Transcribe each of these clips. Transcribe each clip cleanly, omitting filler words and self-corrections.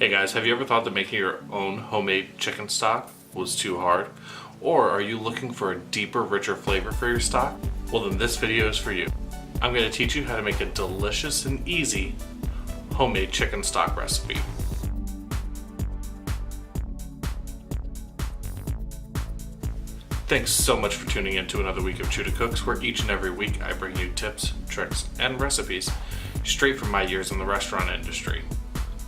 Hey guys, have you ever thought that making your own homemade chicken stock was too hard? Or are you looking for a deeper, richer flavor for your stock? Well then this video is for you. I'm going to teach you how to make a delicious and easy homemade chicken stock recipe. Thanks so much for tuning in to another week of Chuddah Cooks, where each and every week I bring you tips, tricks, and recipes straight from my years in the restaurant industry.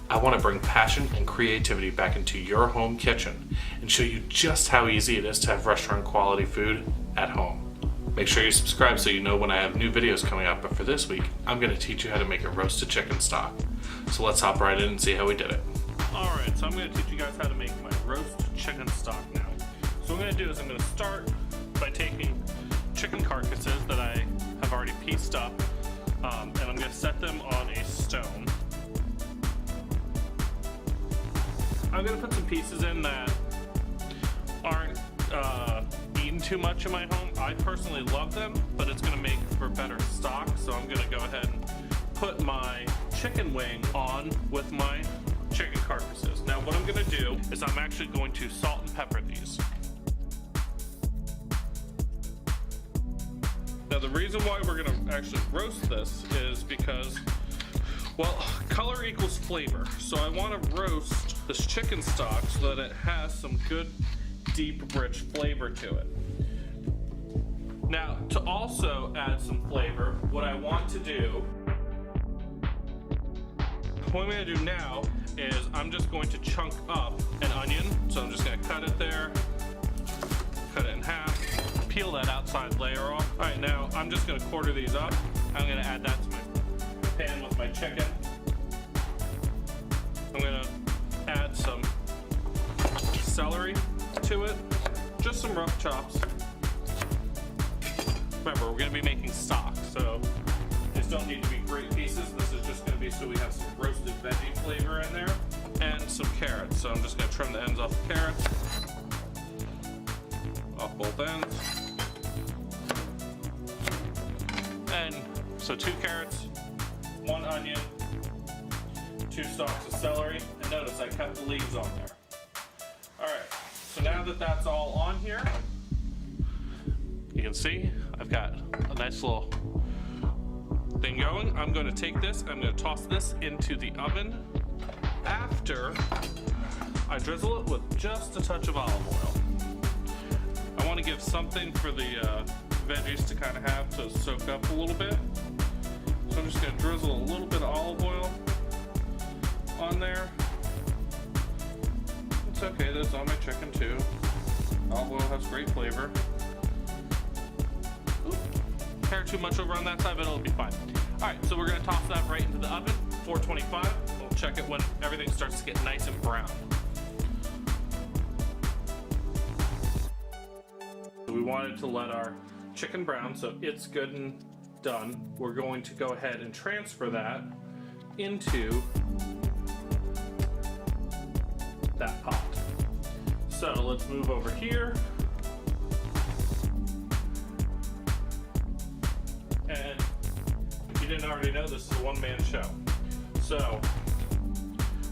I want to bring passion and creativity back into your home kitchen and show you just how easy it is to have restaurant quality food at home. Make sure you subscribe so you know when I have new videos coming up, but for this week, I'm going to teach you how to make a roasted chicken stock. So let's hop right in and see how we did it. Alright, so I'm going to teach you guys how to make my roast chicken stock now. So what I'm going to do is I'm going to start by taking chicken carcasses that I have already pieced up, and I'm going to set them on a stone. I'm going to put some pieces in that aren't eaten too much in my home. I personally love them, but it's going to make for better stock, so I'm going to go ahead and put my chicken wing on with my chicken carcasses. Now what I'm going to do is I'm actually going to salt and pepper these. Now the reason why we're going to actually roast this is because, well, color equals flavor. So I want to roast this chicken stock so that it has some good, deep, rich flavor to it. Now, to also add some flavor, what I want to do, what I'm going to do now is I'm just going to chunk up an onion. So I'm just going to cut it there, cut it in half, peel that outside layer off. All right, now I'm just going to quarter these up. I'm going to add that to my pan with my chicken. I'm going to add some celery to it, just some rough chops. Remember, we're going to be making stock, so these don't need to be great pieces. This is just going to be so we have some roasted veggie flavor in there, and some carrots. So I'm just going to trim the ends off the carrots, off both ends. And so 2 carrots, 1 onion, 2 stalks of celery, and notice I kept the leaves on there. Alright, so now that that's all on here, you can see I've got a nice little thing going. I'm going to take this, I'm going to toss this into the oven after I drizzle it with just a touch of olive oil. I want to give something for the veggies to kind of have to soak up a little bit. So I'm just going to drizzle a little bit of olive oil on there. It's okay, that's on my chicken too. Olive oil has great flavor. Oop, hair too much over on that side, but it'll be fine. Alright, so we're going to toss that right into the oven, 425. We'll check it when everything starts to get nice and brown. We wanted to let our chicken brown, so it's good and done. We're going to go ahead and transfer that into that pot. So let's move over here, and if you didn't already know, this is a one-man show. So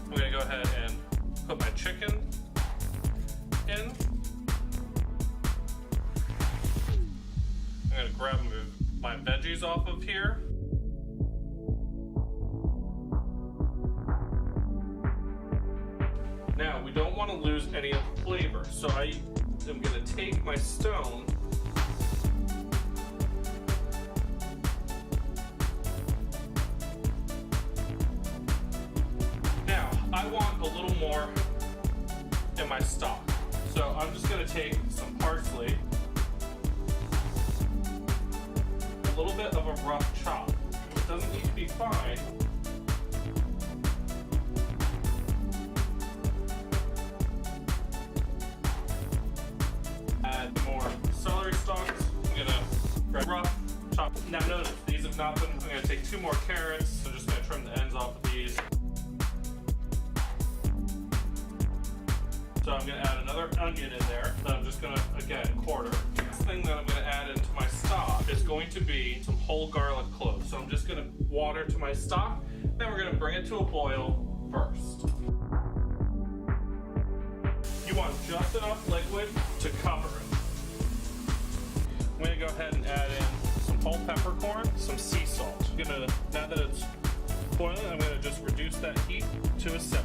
I'm going to go ahead and put my chicken in. I'm going to grab my veggies off of here. Now, we don't want to lose any of the flavor, so I am going to take my stone now, I want a little more in my stock, so I'm just going to take some parsley, a little bit of a rough chop. It doesn't need to be fine. Add more celery stalks. I'm gonna grab rough chop. Now notice, these have not been, I'm gonna take 2 more carrots. So I'm just gonna trim the ends off of these. So I'm gonna add another onion in there that I'm just gonna, again, quarter. The next thing that I'm gonna add into my stock is going to be some whole garlic cloves. So I'm just gonna water to my stock, then we're gonna bring it to a boil first. just enough liquid to cover it. I'm going to go ahead and add in some whole peppercorn, some sea salt. Now that it's boiling, I'm going to just reduce that heat to a simmer.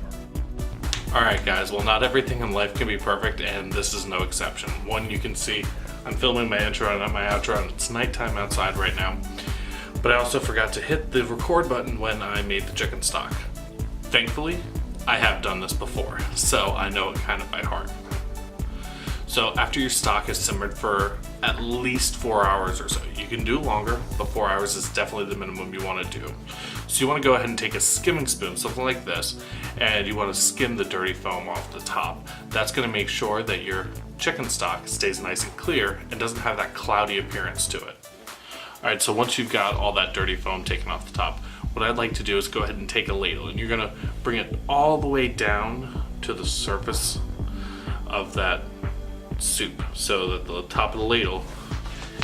Alright guys, well not everything in life can be perfect, and this is no exception. One, you can see I'm filming my intro and not my outro, and it's nighttime outside right now. But I also forgot to hit the record button when I made the chicken stock. Thankfully, I have done this before, so I know it kind of by heart. So after your stock is simmered for at least 4 hours or so, you can do longer, but 4 hours is definitely the minimum you want to do. So you want to go ahead and take a skimming spoon, something like this, and you want to skim the dirty foam off the top. That's going to make sure that your chicken stock stays nice and clear and doesn't have that cloudy appearance to it. Alright, so once you've got all that dirty foam taken off the top, what I'd like to do is go ahead and take a ladle, and you're going to bring it all the way down to the surface of that soup, so that the top of the ladle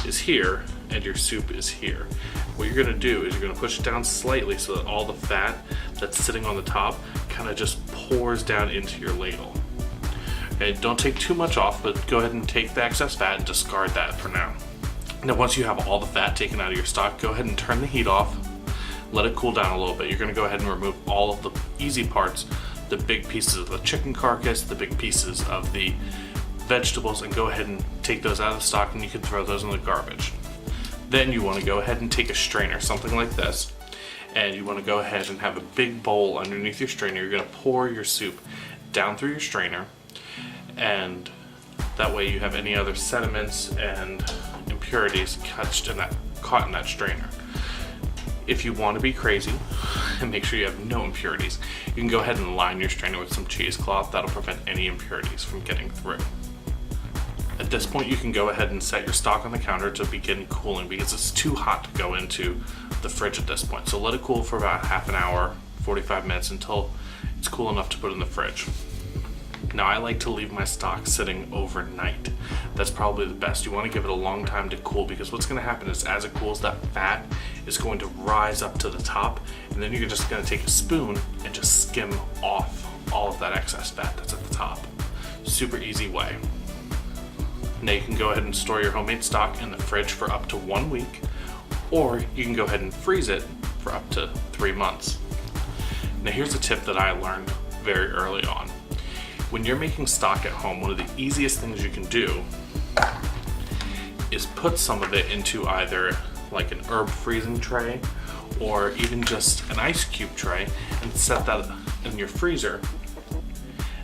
is here and your soup is here. What you're going to do is you're going to push it down slightly so that all the fat that's sitting on the top kind of just pours down into your ladle. Okay, don't take too much off, but go ahead and take the excess fat and discard that for now. Now once you have all the fat taken out of your stock, go ahead and turn the heat off, let it cool down a little bit. You're going to go ahead and remove all of the easy parts, the big pieces of the chicken carcass, the big pieces of the vegetables, and go ahead and take those out of the stock, and you can throw those in the garbage. Then you want to go ahead and take a strainer, something like this, and you want to go ahead and have a big bowl underneath your strainer. You're going to pour your soup down through your strainer, and that way you have any other sediments and impurities caught in that strainer. If you want to be crazy and make sure you have no impurities, you can go ahead and line your strainer with some cheesecloth. That'll prevent any impurities from getting through. At this point, you can go ahead and set your stock on the counter to begin cooling, because it's too hot to go into the fridge at this point. So let it cool for about half an hour, 45 minutes, until it's cool enough to put in the fridge. Now I like to leave my stock sitting overnight. That's probably the best. You want to give it a long time to cool, because what's going to happen is as it cools, that fat is going to rise up to the top, and then you're just going to take a spoon and just skim off all of that excess fat that's at the top. Super easy way. Now you can go ahead and store your homemade stock in the fridge for up to 1 week, or you can go ahead and freeze it for up to 3 months. Now here's a tip that I learned very early on. When you're making stock at home, one of the easiest things you can do is put some of it into either like an herb freezing tray or even just an ice cube tray, and set that in your freezer.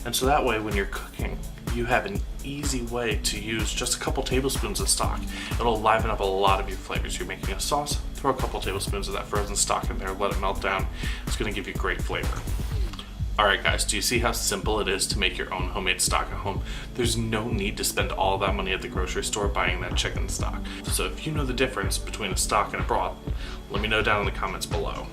And so that way when you're cooking, you have an easy way to use just a couple tablespoons of stock. It'll liven up a lot of your flavors. You're making a sauce, throw a couple tablespoons of that frozen stock in there, let it melt down. It's going to give you great flavor. Alright guys, do you see how simple it is to make your own homemade stock at home? There's no need to spend all that money at the grocery store buying that chicken stock. So if you know the difference between a stock and a broth, let me know down in the comments below.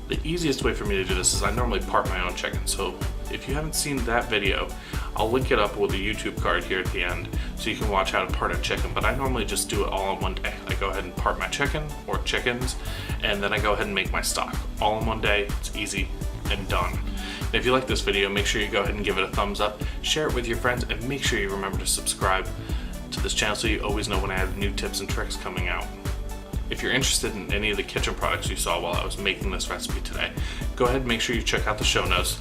The easiest way for me to do this is I normally part my own chicken, so if you haven't seen that video, I'll link it up with a YouTube card here at the end so you can watch how to part a chicken, but I normally just do it all in one day. I go ahead and part my chicken or chickens, and then I go ahead and make my stock. All in one day, it's easy and done. And if you like this video, make sure you go ahead and give it a thumbs up, share it with your friends, and make sure you remember to subscribe to this channel so you always know when I have new tips and tricks coming out. If you're interested in any of the kitchen products you saw while I was making this recipe today, go ahead and make sure you check out the show notes.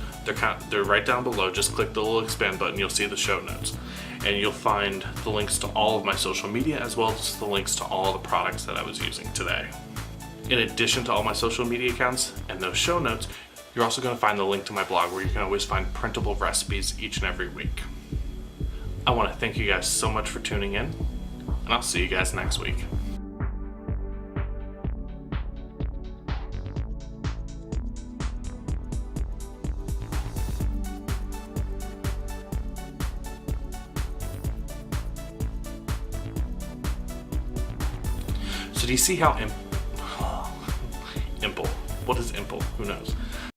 They're right down below. Just click the little expand button, you'll see the show notes. And you'll find the links to all of my social media, as well as the links to all the products that I was using today. In addition to all my social media accounts and those show notes, you're also going to find the link to my blog, where you can always find printable recipes each and every week. I want to thank you guys so much for tuning in, and I'll see you guys next week. So do you see how imple? What is imple? Who knows?